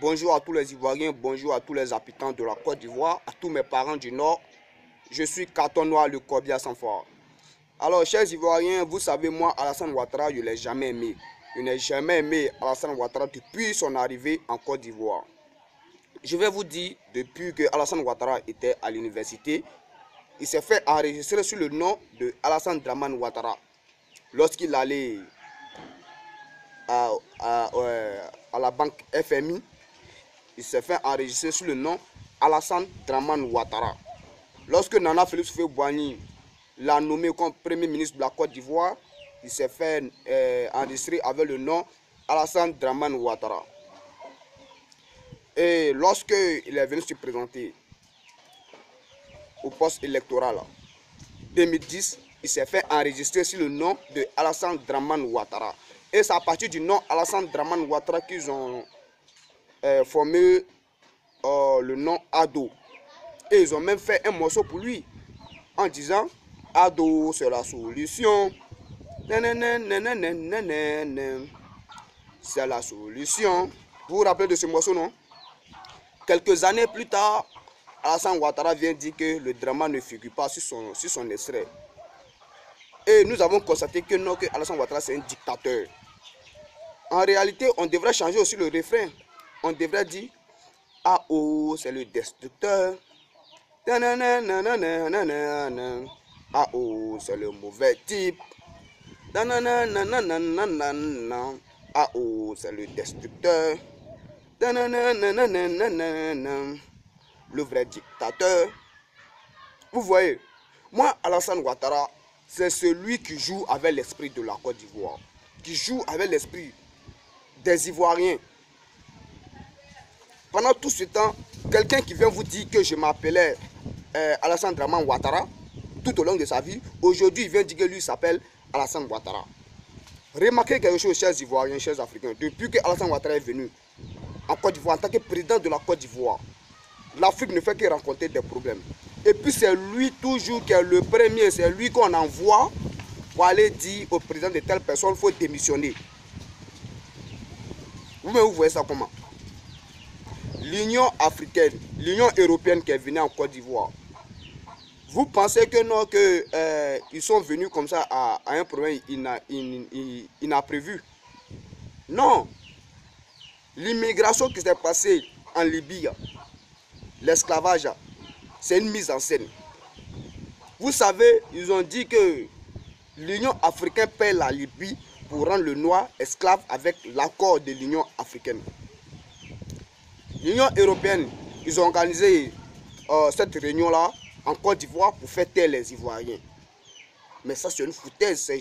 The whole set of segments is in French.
Bonjour à tous les Ivoiriens, bonjour à tous les habitants de la Côte d'Ivoire, à tous mes parents du Nord. Je suis Carton Noir, le Corbier sans fort. Alors, chers Ivoiriens, vous savez, moi, Alassane Ouattara, je ne l'ai jamais aimé. Je n'ai jamais aimé Alassane Ouattara depuis son arrivée en Côte d'Ivoire. Je vais vous dire, depuis que Alassane Ouattara était à l'université, il s'est fait enregistrer sur le nom de Alassane Dramane Ouattara. Lorsqu'il allait à la banque FMI, il s'est fait enregistrer sous le nom Alassane Dramane Ouattara. Lorsque Nana Félix Houphouët-Boigny l'a nommé comme premier ministre de la Côte d'Ivoire, il s'est fait enregistrer avec le nom Alassane Dramane Ouattara. Et lorsque il est venu se présenter au poste électoral 2010, il s'est fait enregistrer sur le nom de Alassane Dramane Ouattara. Et c'est à partir du nom Alassane Dramane Ouattara qu'ils ont formé le nom Ado. Et ils ont même fait un morceau pour lui en disant Ado c'est la solution. C'est la solution. Vous vous rappelez de ce morceau, non? Quelques années plus tard, Alassane Ouattara vient dire que le drama ne figure pas sur son extrait. Et nous avons constaté que non, que Alassane Ouattara c'est un dictateur. En réalité, on devrait changer aussi le refrain. On devrait dire ah oh, c'est le destructeur. Ah oh, c'est le mauvais type. Ah oh, c'est le destructeur. Le vrai dictateur. Vous voyez, moi, Alassane Ouattara, c'est celui qui joue avec l'esprit de la Côte d'Ivoire, qui joue avec l'esprit des Ivoiriens. Pendant tout ce temps, quelqu'un qui vient vous dire que je m'appelais Alassane Dramane Ouattara tout au long de sa vie, aujourd'hui il vient dire que lui s'appelle Alassane Ouattara. Remarquez quelque chose, chers Ivoiriens, chers Africains, depuis que Alassane Ouattara est venu en Côte d'Ivoire, en tant que président de la Côte d'Ivoire, l'Afrique ne fait que rencontrer des problèmes. Et puis c'est lui toujours qui est le premier, c'est lui qu'on envoie pour aller dire au président de telle personne, il faut démissionner. Vous voyez ça comment? L'Union africaine, l'Union européenne qui est venue en Côte d'Ivoire, vous pensez que non, ils sont venus comme ça à un problème imprévu? Non. L'immigration qui s'est passée en Libye, l'esclavage, c'est une mise en scène. Vous savez, ils ont dit que l'Union africaine paie la Libye pour rendre le noir esclave avec l'accord de l'Union africaine. L'Union européenne, ils ont organisé cette réunion-là en Côte d'Ivoire pour faire taire les Ivoiriens. Mais ça, c'est une foutaise,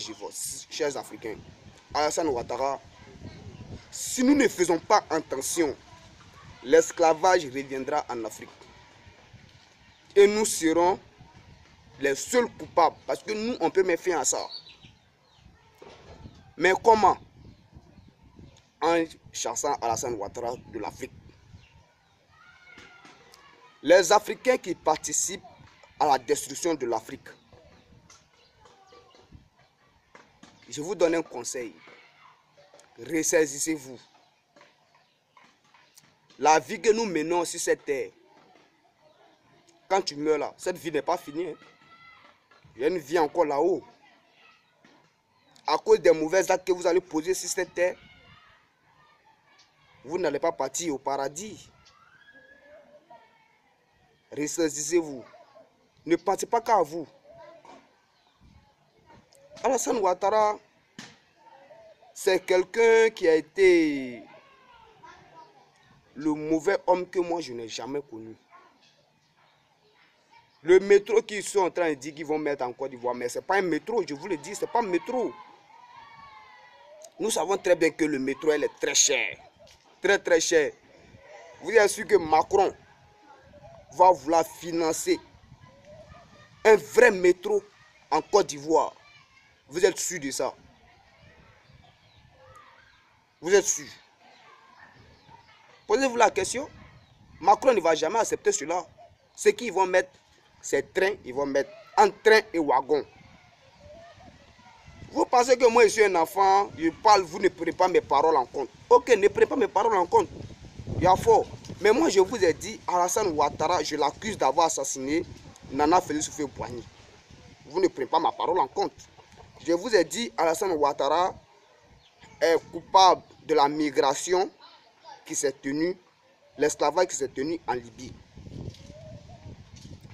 chers Africains. Alassane Ouattara, si nous ne faisons pas attention, l'esclavage reviendra en Afrique. Et nous serons les seuls coupables, parce que nous, on peut mettre fin à ça. Mais comment? En chassant Alassane Ouattara de l'Afrique. Les Africains qui participent à la destruction de l'Afrique, je vous donne un conseil. Ressaisissez-vous. La vie que nous menons sur cette terre, quand tu meurs là, cette vie n'est pas finie. Hein. Il y a une vie encore là-haut. À cause des mauvais actes que vous allez poser sur cette terre, vous n'allez pas partir au paradis. Ressaisissez-vous. Ne pensez pas qu'à vous. Alassane Ouattara, c'est quelqu'un qui a été le mauvais homme que moi je n'ai jamais connu. Le métro qu'ils sont en train de dire qu'ils vont mettre en Côte d'Ivoire, mais ce n'est pas un métro, je vous le dis, ce n'est pas un métro. Nous savons très bien que le métro elle est très cher. Très très cher. Vous êtes sûr que Macron va vouloir financer un vrai métro en Côte d'Ivoire? Vous êtes sûr de ça? Vous êtes sûr? Posez-vous la question. Macron ne va jamais accepter cela. Ce qu'ils vont mettre, c'est train, ils vont mettre en train et wagon. Vous pensez que moi je suis un enfant, je parle, vous ne prenez pas mes paroles en compte. Ok, ne prenez pas mes paroles en compte. Il y a fort. Mais moi, je vous ai dit, Alassane Ouattara, je l'accuse d'avoir assassiné Nana Félix Houphouët-Boigny. Vous ne prenez pas ma parole en compte. Je vous ai dit, Alassane Ouattara est coupable de la migration qui s'est tenue, l'esclavage qui s'est tenu en Libye.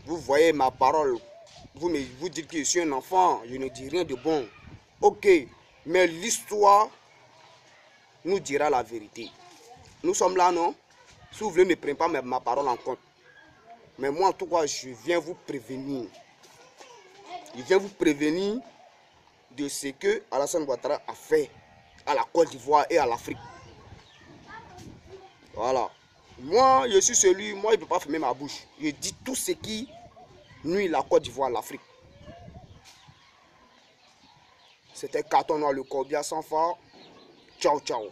Vous voyez ma parole, vous dites que je suis un enfant, je ne dis rien de bon. Ok, mais l'histoire nous dira la vérité. Nous sommes là, non? Si vous voulez, ne prenez pas ma parole en compte. Mais moi, en tout cas, je viens vous prévenir. Je viens vous prévenir de ce que Alassane Ouattara a fait à la Côte d'Ivoire et à l'Afrique. Voilà. Moi, je suis celui, moi, je ne peux pas fermer ma bouche. Je dis tout ce qui nuit la Côte d'Ivoire, l'Afrique. C'était Carton Noir, le Corbia sans phare. Ciao, ciao.